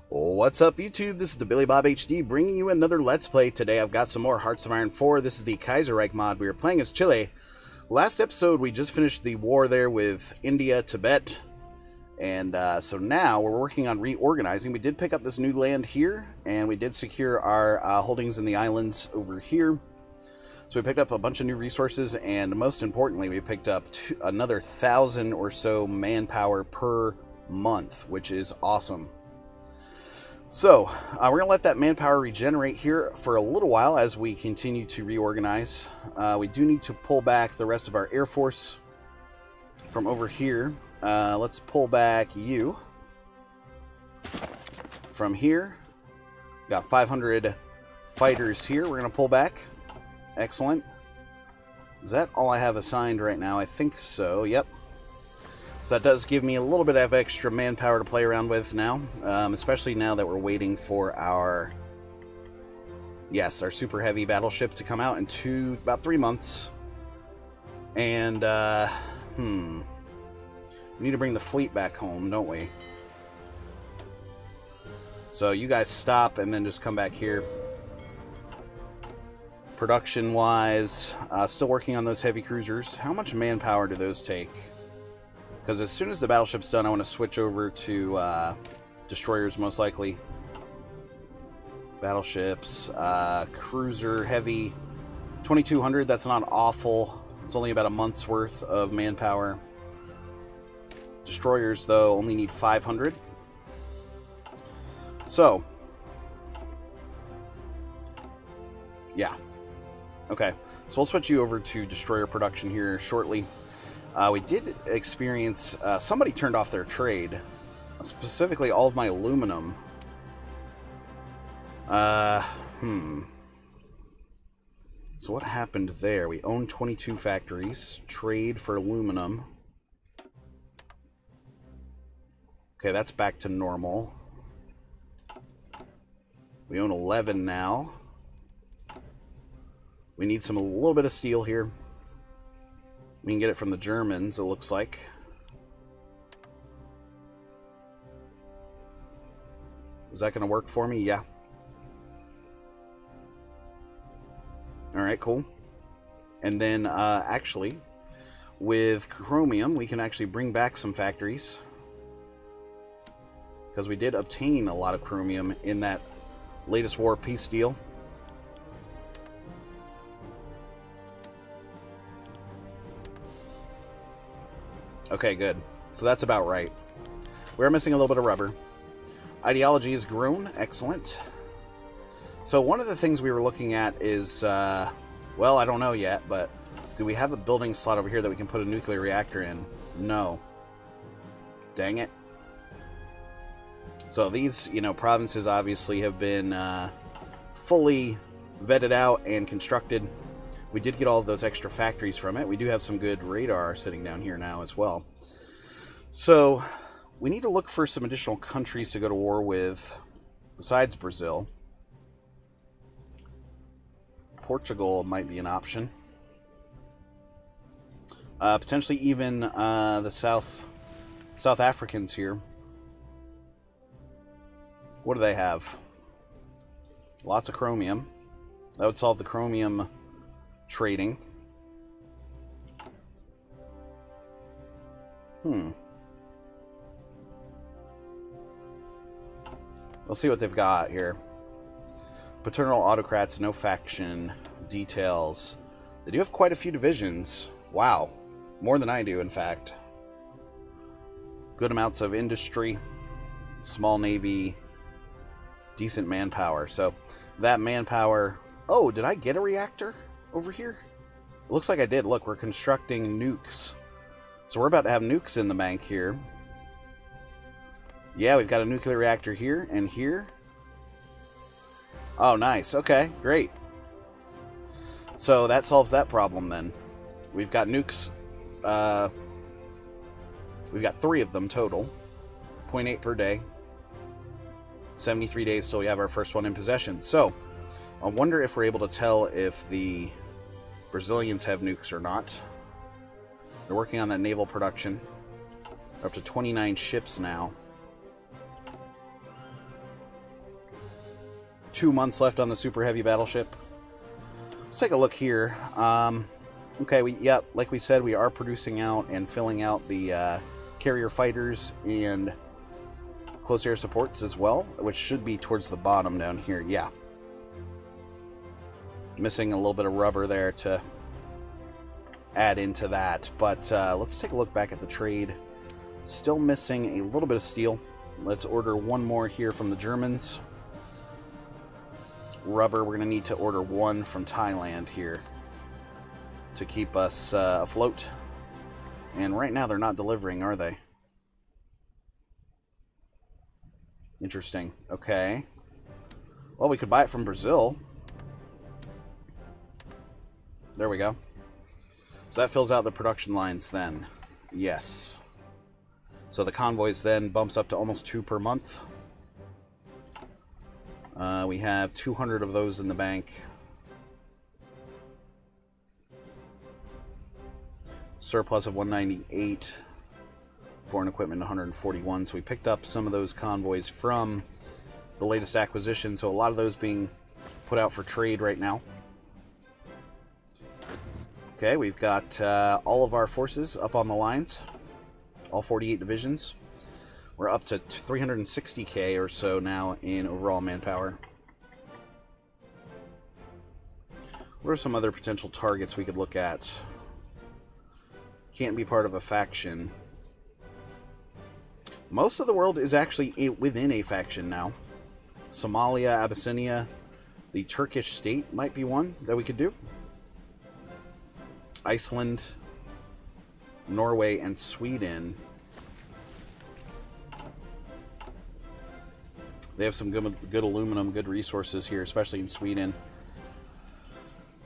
What's up, YouTube? This is the Billy Bob HD bringing you another Let's Play. Today I've got some more Hearts of Iron 4. This is the Kaiserreich mod. We are playing as Chile. Last episode we just finished the war there with India, Tibet. And so now we're working on reorganizing. We did pick up this new land here, and we did secure our holdings in the islands over here. So we picked up a bunch of new resources, and most importantly, we picked up another 1,000 or so manpower per month, which is awesome. So, we're going to let that manpower regenerate here for a little while as we continue to reorganize. We do need to pull back the rest of our Air Force from over here. Let's pull back you from here. Got 500 fighters here. We're going to pull back. Excellent. Is that all I have assigned right now? I think so. Yep. So that does give me a little bit of extra manpower to play around with now, especially now that we're waiting for our, our super heavy battleship to come out in about 3 months. And, we need to bring the fleet back home, don't we? So you guys stop and then just come back here. Production-wise, still working on those heavy cruisers. How much manpower do those take? Because as soon as the battleship's done, I want to switch over to destroyers, most likely. Battleships, cruiser, heavy, 2,200. That's not awful. It's only about a month's worth of manpower. Destroyers, though, only need 500. So, yeah. Okay, so we'll switch you over to destroyer production here shortly. We did experience, somebody turned off their trade, specifically all of my aluminum. So what happened there? We own 22 factories, trade for aluminum. Okay, that's back to normal. We own 11 now. We need a little bit of steel here. We can get it from the Germans, it looks like. Is that going to work for me? Yeah. Alright, cool. And then, actually, with chromium, we can actually bring back some factories. Because we did obtain a lot of chromium in that latest war peace deal. Okay, good. So that's about right. We're missing a little bit of rubber. Ideology has grown. Excellent. So one of the things we were looking at is, well, I don't know yet, but do we have a building slot over here that we can put a nuclear reactor in? No. Dang it. So these, provinces obviously have been fully vetted out and constructed. We did get all of those extra factories from it. We do have some good radar sitting down here now as well. So we need to look for some additional countries to go to war with besides Brazil. Portugal might be an option. Potentially even the South Africans here. What do they have? Lots of chromium. That would solve the chromium trading. Let's see what they've got here. Paternal autocrats, no faction, details. They do have quite a few divisions. Wow. More than I do, in fact. Good amounts of industry, small navy, decent manpower. So that manpower... Oh, did I get a reactor over here? It looks like I did. Look, we're constructing nukes. So we're about to have nukes in the bank here. Yeah, we've got a nuclear reactor here and here. Oh, nice. Okay, great. So that solves that problem then. We've got nukes. We've got 3 of them total. 0.8 per day. 73 days till we have our first one in possession. So I wonder if we're able to tell if the Brazilians have nukes or not. They're working on that naval production. They're up to 29 ships now. 2 months left on the super heavy battleship. Let's take a look here. Okay, like we said, we are producing out and filling out the carrier fighters and close air supports as well, which should be towards the bottom down here. Yeah. Missing a little bit of rubber there to add into that. But let's take a look back at the trade. Still missing a little bit of steel. Let's order one more here from the Germans. Rubber, we're going to need to order one from Thailand here to keep us afloat. And right now they're not delivering, are they? Interesting. Okay. Well, we could buy it from Brazil. There we go. So that fills out the production lines then. Yes. So the convoys then bumps up to almost 2 per month. We have 200 of those in the bank. Surplus of 198. Foreign equipment 141. So we picked up some of those convoys from the latest acquisition. So a lot of those being put out for trade right now. Okay, we've got all of our forces up on the lines, all 48 divisions. We're up to 360k or so now in overall manpower. What are some other potential targets we could look at? Can't be part of a faction. Most of the world is actually within a faction now. Somalia, Abyssinia, the Turkish state might be one that we could do. Iceland, Norway, and Sweden. They have some good aluminum, good resources here, especially in Sweden.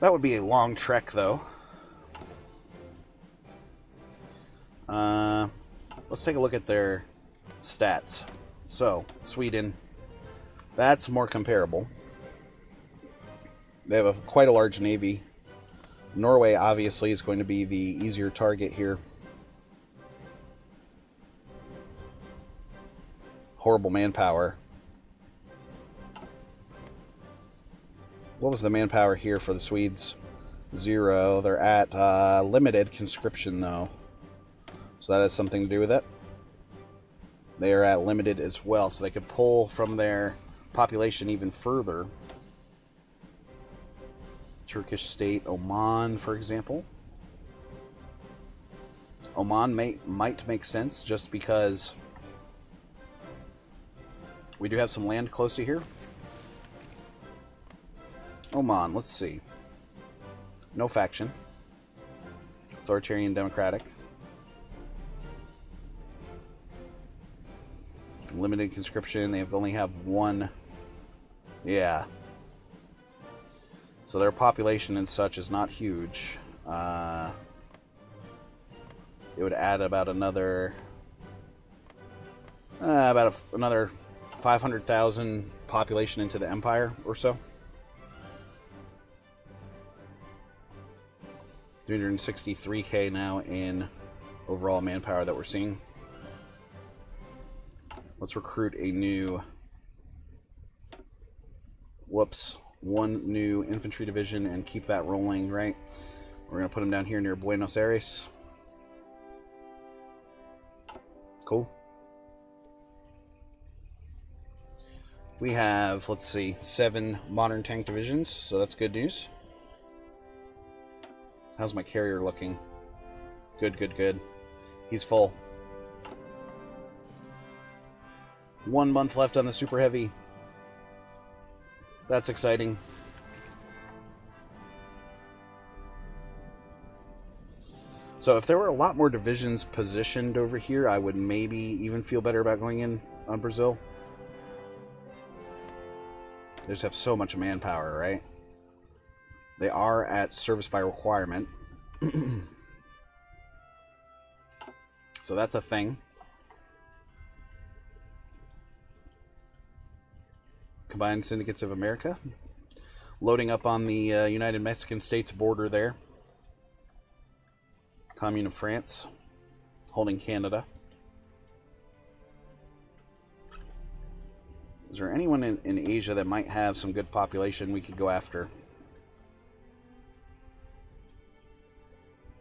That would be a long trek, though. Let's take a look at their stats. So, Sweden, that's more comparable. They have quite a large navy. Norway, obviously, is going to be the easier target here. Horrible manpower. What was the manpower here for the Swedes? 0. They're at limited conscription, though. So that has something to do with it. They are at limited as well, so they could pull from their population even further. Turkish state, Oman, for example. Oman might make sense just because we do have some land close to here. Oman, let's see. No faction. Authoritarian democratic. Limited conscription. They only have 1. Yeah. So their population and such is not huge. It would add about another another 500,000 population into the empire or so. 363k now in overall manpower that we're seeing. Let's recruit a new... Whoops. 1 new infantry division and keep that rolling, right? We're going to put them down here near Buenos Aires. Cool. We have, let's see, 7 modern tank divisions, so that's good news. How's my carrier looking? Good, good, good. He's full. 1 month left on the super heavy. That's exciting. So if there were a lot more divisions positioned over here, I would maybe even feel better about going in on Brazil. They just have so much manpower, right? They are at service by requirement. So that's a thing. Combined Syndicates of America. Loading up on the United Mexican States border there. Commune of France. Holding Canada. Is there anyone in Asia that might have some good population we could go after?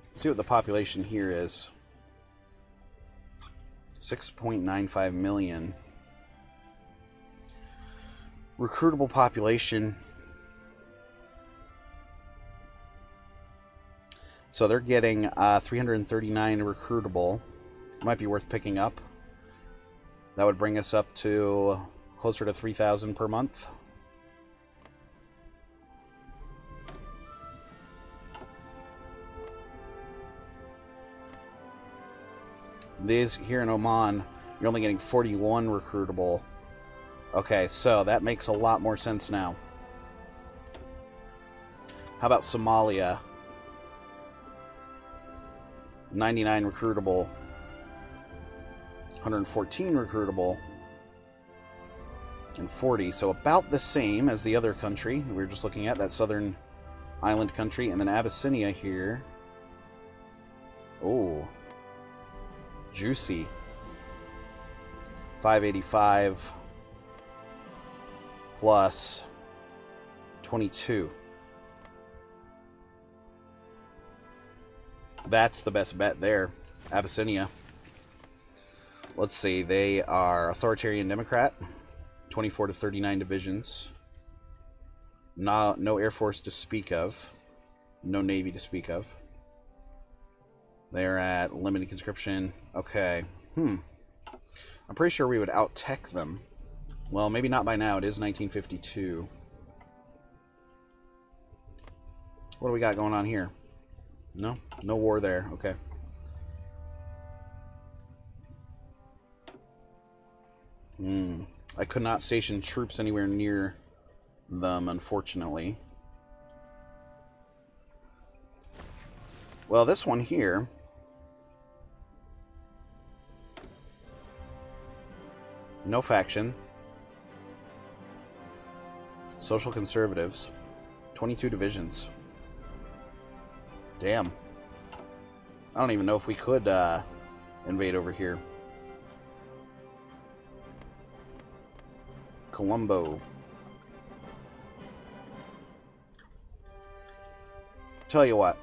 Let's see what the population here is. 6.95 million. Recruitable population. So they're getting 339 recruitable. Might be worth picking up. That would bring us up to closer to 3,000 per month. These here in Oman, you're only getting 41 recruitable. Okay, so that makes a lot more sense now. How about Somalia? 99 recruitable. 114 recruitable. And 40. So about the same as the other country we were just looking at, that southern island country. And then Abyssinia here. Oh. Juicy. 585 plus 22. That's the best bet there. Abyssinia. Let's see. They are authoritarian Democrat. 24 to 39 divisions. No Air Force to speak of. No Navy to speak of. They're at limited conscription. Okay. I'm pretty sure we would out-tech them. Well, maybe not by now. It is 1952. What do we got going on here? No? No war there. Okay. I could not station troops anywhere near them, unfortunately. Well, this one here... No faction. Social conservatives. 22 divisions. Damn. I don't even know if we could invade over here. Colombo. Tell you what.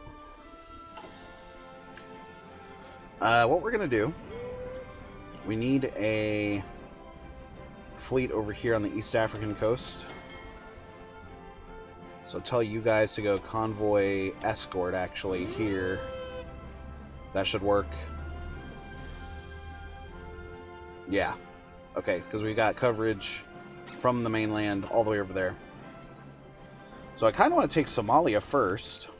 What we're going to do, we need a fleet over here on the East African coast. So I'll tell you guys to go convoy escort actually here. That should work. Yeah. Okay, because we've got coverage from the mainland all the way over there. So I kind of want to take Somalia first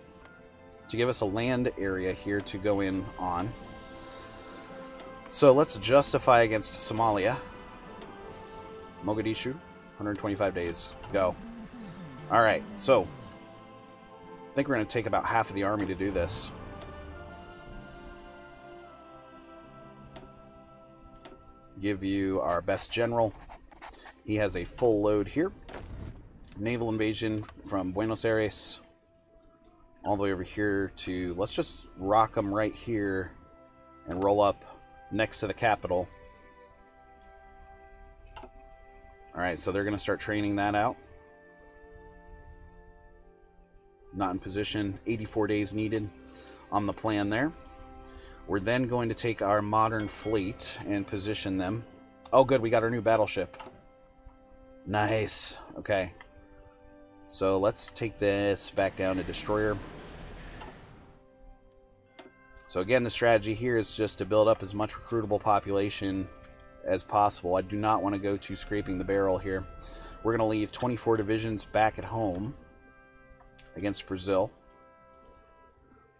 to give us a land area here to go in on. So let's justify against Somalia. Mogadishu, 125 days. Go. Alright, so I think we're going to take about half of the army to do this. Give you our best general. He has a full load here. Naval invasion from Buenos Aires all the way over here to... Let's just rock them right here and roll up next to the capital. Alright, so they're going to start training that out. Not in position. 84 days needed on the plan there. We're then going to take our modern fleet and position them. Oh, good. We got our new battleship. Nice. Okay. So let's take this back down to destroyer. So again, the strategy here is just to build up as much recruitable population as possible. I do not want to go to scraping the barrel here. We're going to leave 24 divisions back at home against Brazil.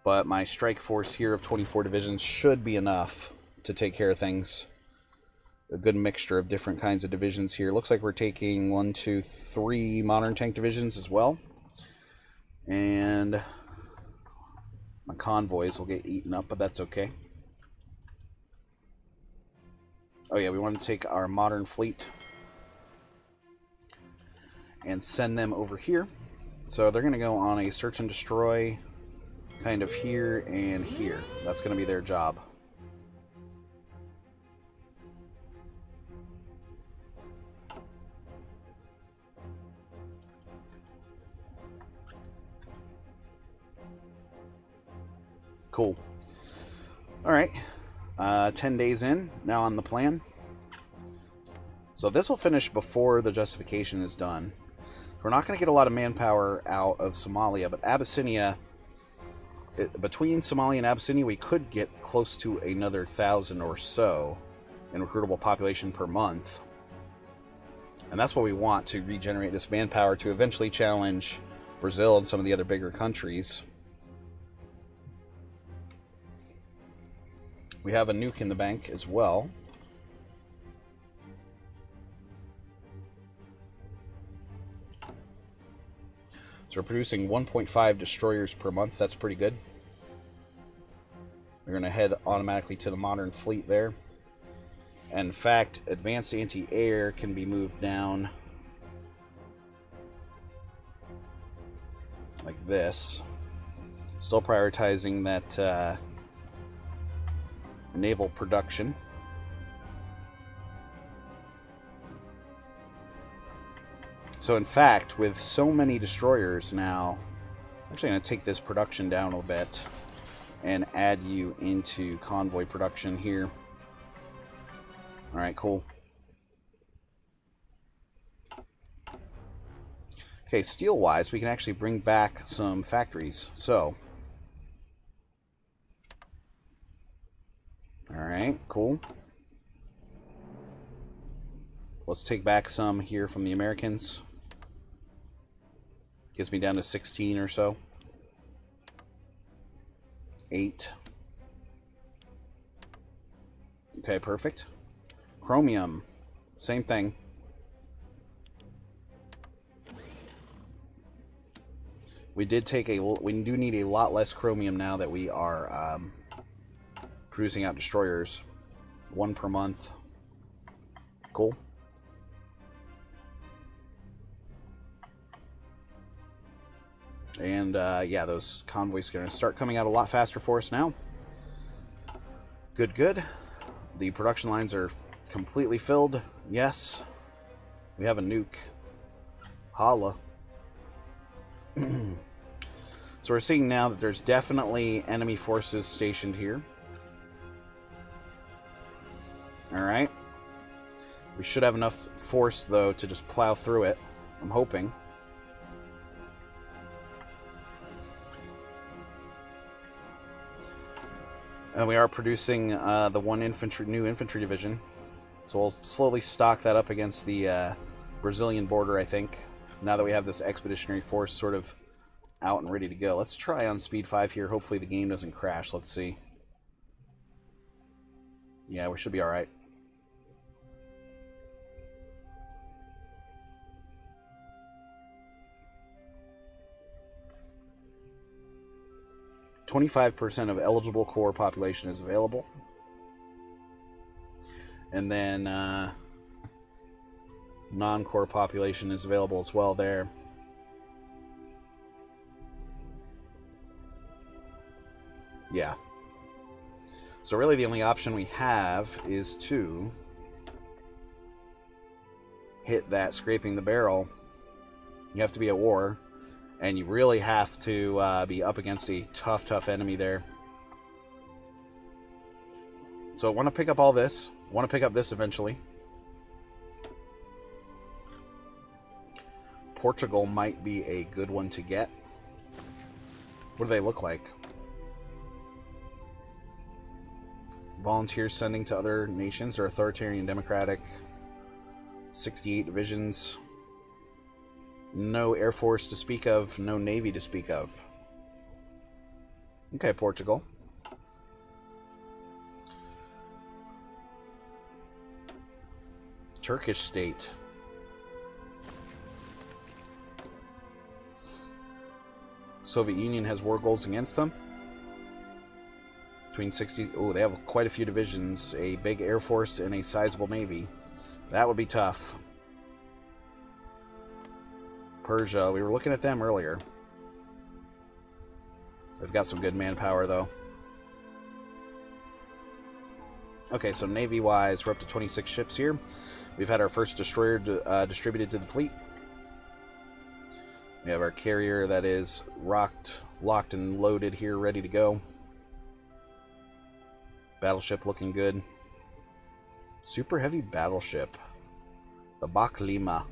But my strike force here of 24 divisions should be enough to take care of things. A good mixture of different kinds of divisions here. Looks like we're taking 1, 2, 3 modern tank divisions as well. And my convoys will get eaten up, but that's okay. Oh yeah, we want to take our modern fleet and send them over here. So they're going to go on a search and destroy kind of here and here. That's going to be their job. Cool. Alright. 10 days in, now on the plan. So this will finish before the justification is done. We're not going to get a lot of manpower out of Somalia, but Abyssinia, between Somalia and Abyssinia, we could get close to another 1,000 or so in recruitable population per month. And that's what we want to regenerate this manpower to eventually challenge Brazil and some of the other bigger countries. We have a nuke in the bank as well. So we're producing 1.5 destroyers per month. That's pretty good. We're going to head automatically to the modern fleet there. And in fact, advanced anti-air can be moved down like this. Still prioritizing that naval production. So in fact, with so many destroyers now, I'm actually going to take this production down a bit and add you into convoy production here. Alright, cool. Okay, steel-wise, we can actually bring back some factories. So, alright, cool. Let's take back some here from the Americans. Gets me down to 16 or so. 8. Okay, perfect. Chromium, same thing. We do need a lot less chromium now that we are producing out destroyers. 1 per month. Cool. And yeah, those convoys are going to start coming out a lot faster for us now. Good, good. The production lines are completely filled. Yes. We have a nuke. Holla. So we're seeing now that there's definitely enemy forces stationed here. Alright. We should have enough force, though, to just plow through it. I'm hoping. And we are producing the one new infantry division. So we'll slowly stock that up against the Brazilian border, I think. Now that we have this expeditionary force sort of out and ready to go. Let's try on speed 5 here. Hopefully the game doesn't crash. Let's see. Yeah, we should be alright. %25 of eligible core population is available. And then non-core population is available as well there. Yeah. So really the only option we have is to hit that scraping the barrel. You have to be at war. And you really have to be up against a tough enemy there. So I want to pick up all this. I want to pick up this eventually. Portugal might be a good one to get. What do they look like? Volunteers sending to other nations. Or authoritarian democratic. 68 divisions. No Air Force to speak of, no Navy to speak of. Okay, Portugal. Turkish state. Soviet Union has war goals against them. Between 60... Oh, they have quite a few divisions, a big Air Force, and a sizable Navy. That would be tough. Persia, we were looking at them earlier. They've got some good manpower, though. Okay, so Navy-wise, we're up to 26 ships here. We've had our first destroyer distributed to the fleet. We have our carrier that is locked and loaded here, ready to go. Battleship looking good. Super heavy battleship. The Bak Lima.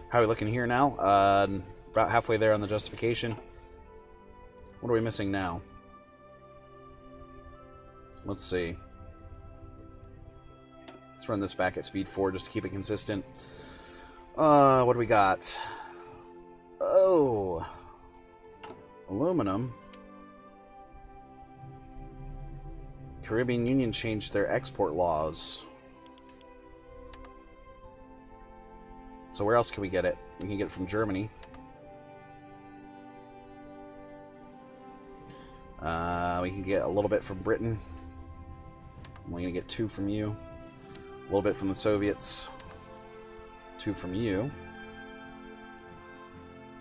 How are we looking here now? About halfway there on the justification. What are we missing now? Let's see. Let's run this back at speed 4 just to keep it consistent. What do we got? Oh. Aluminum. Caribbean Union changed their export laws. So where else can we get it? We can get it from Germany. We can get a little bit from Britain. I'm only going to get 2 from you. A little bit from the Soviets. 2 from you.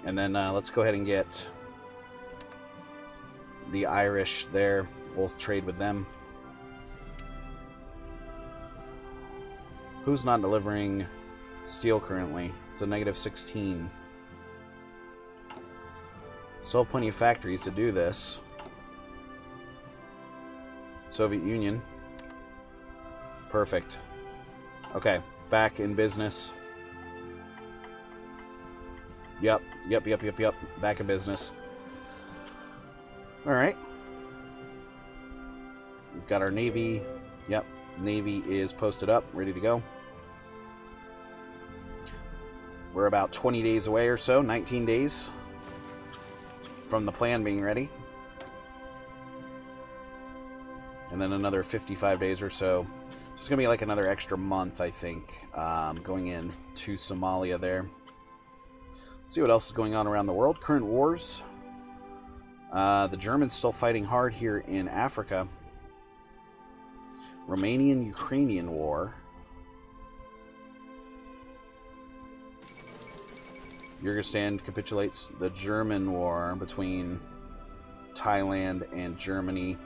And then let's go ahead and get the Irish there. We'll trade with them. Who's not delivering steel currently? It's a -16. Still have plenty of factories to do this. Soviet Union. Perfect. Okay, back in business. Yep. Back in business. Alright. We've got our Navy. Yep, Navy is posted up, ready to go. We're about 20 days away or so, 19 days from the plan being ready. And then another 55 days or so. It's going to be like another extra month, I think, going in to Somalia there. Let's see what else is going on around the world. Current wars. The Germans still fighting hard here in Africa. Romanian-Ukrainian war. Kyrgyzstan capitulates. The German war between Thailand and Germany.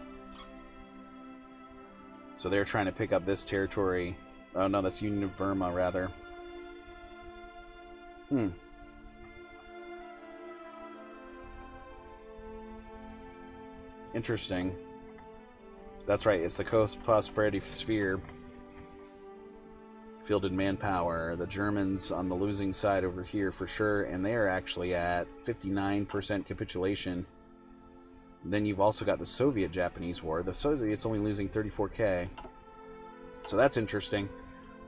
So they're trying to pick up this territory. Oh no, that's Union of Burma, rather. Interesting. That's right, it's the Coast Prosperity Sphere. Fielded manpower. The Germans on the losing side over here for sure, and they are actually at 59% capitulation. Then you've also got the Soviet-Japanese War. The Soviets only losing 34k. So that's interesting.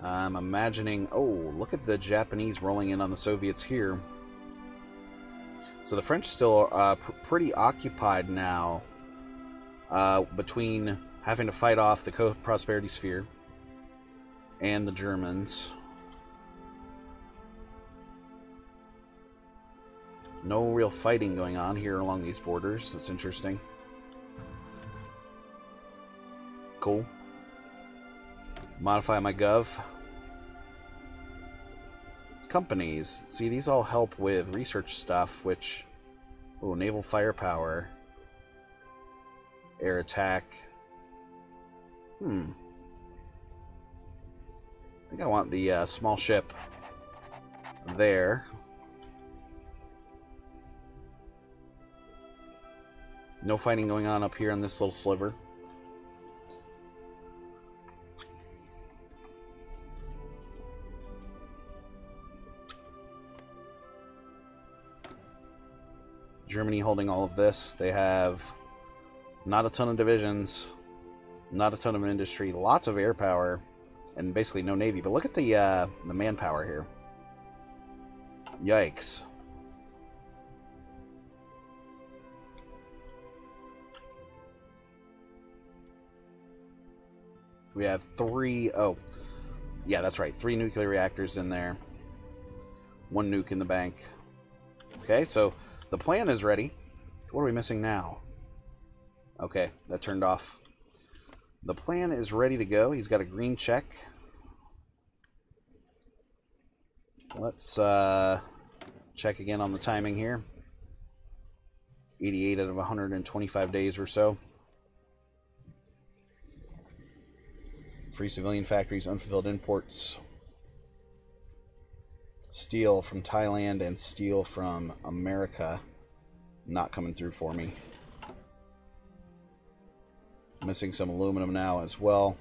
I'm imagining... Oh, look at the Japanese rolling in on the Soviets here. So the French still are pretty occupied now between having to fight off the Coast Prosperity Sphere and the Germans. No real fighting going on here along these borders. That's interesting. Cool. Modify my gov. Companies. See, these all help with research stuff, which... Oh, naval firepower. Air attack. I think I want the small ship there. No fighting going on up here on this little sliver. Germany holding all of this. They have not a ton of divisions, not a ton of industry, lots of air power, and basically no navy. But look at the manpower here. Yikes. We have 3... Oh, yeah, that's right. 3 nuclear reactors in there. 1 nuke in the bank. Okay, so the plan is ready. What are we missing now? Okay, that turned off. The plan is ready to go. He's got a green check. Let's check again on the timing here. 88 out of 125 days or so. Free civilian factories, unfulfilled imports. Steel from Thailand and steel from America not coming through for me. Missing some aluminum now as well.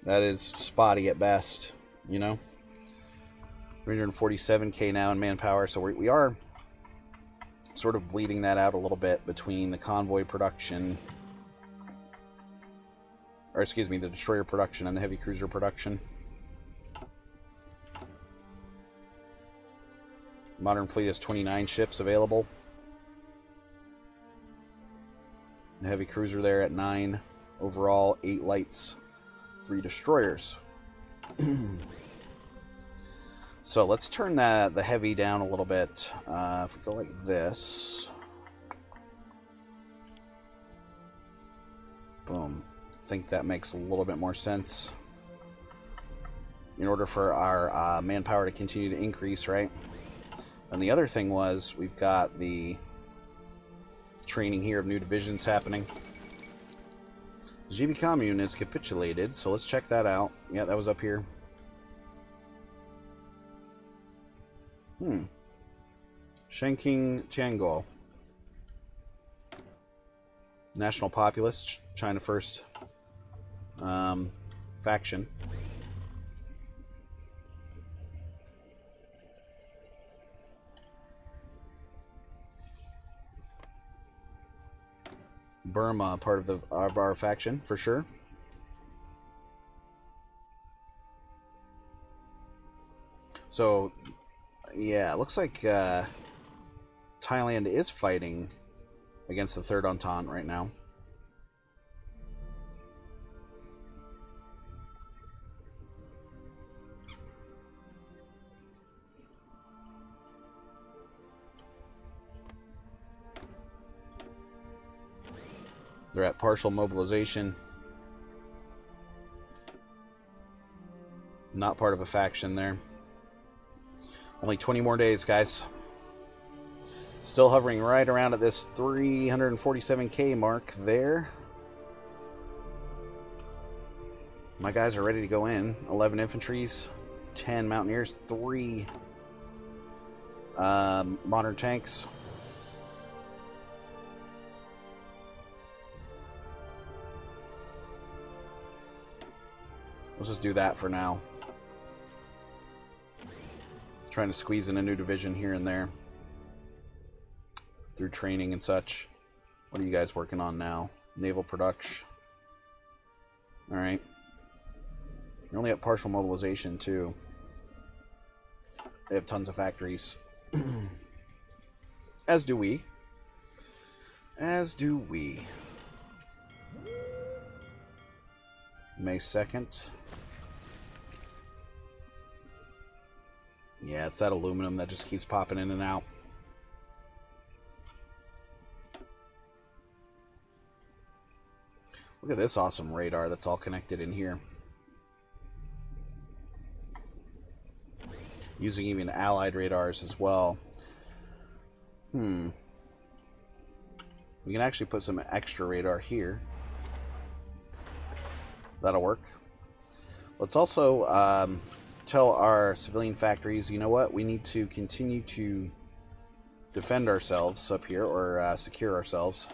That is spotty at best, you know. 347k now in manpower, so we are sort of bleeding that out a little bit between the convoy production, or excuse me, the destroyer production and the heavy cruiser production. Modern fleet has 29 ships available. The heavy cruiser there at 9 overall, 8 lights, 3 destroyers. So let's turn the heavy down a little bit. If we go like this, boom. I think that makes a little bit more sense in order for our manpower to continue to increase, right? And the other thing was we've got the training here of new divisions happening. GB Commune is capitulated, so let's check that out. Yeah, that was up here. Shenking Tiangol. National Populist, China First faction. Burma, part of our faction, for sure. So, yeah, it looks like Thailand is fighting against the Third Entente right now. They're at partial mobilization. Not part of a faction there. Only 20 more days, guys. Still hovering right around at this 347k mark there. My guys are ready to go in. 11 infantries, 10 mountaineers, 3 modern tanks. Let's just do that for now. Trying to squeeze in a new division here and there through training and such. What are you guys working on now? Naval production. Alright. You're only at partial mobilization too. They have tons of factories. As do we. As do we. May 2nd. Yeah, it's that aluminum that just keeps popping in and out. Look at this awesome radar that's all connected in here. Using even allied radars as well. We can actually put some extra radar here. That'll work. Let's also tell our civilian factories, you know what, we need to continue to defend ourselves up here, or secure ourselves.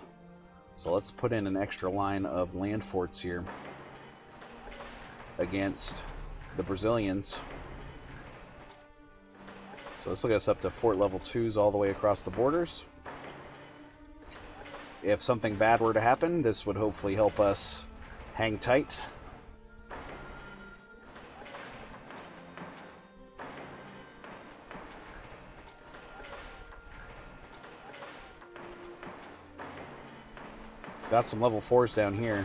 So let's put in an extra line of land forts here against the Brazilians. So this will get us up to fort level 2s all the way across the borders. If something bad were to happen, this would hopefully help us hang tight. Got some level 4s down here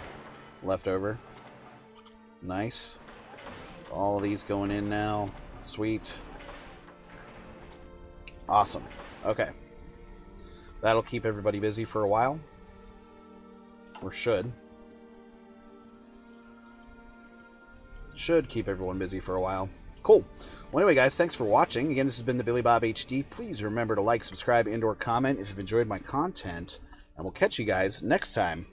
left over. Nice. All of these going in now. Sweet. Awesome. Okay. That'll keep everybody busy for a while. Or should. Should keep everyone busy for a while. Cool. Well, anyway, guys, thanks for watching. Again, this has been the Billy Bob HD. Please remember to like, subscribe, and/or comment if you've enjoyed my content. And we'll catch you guys next time.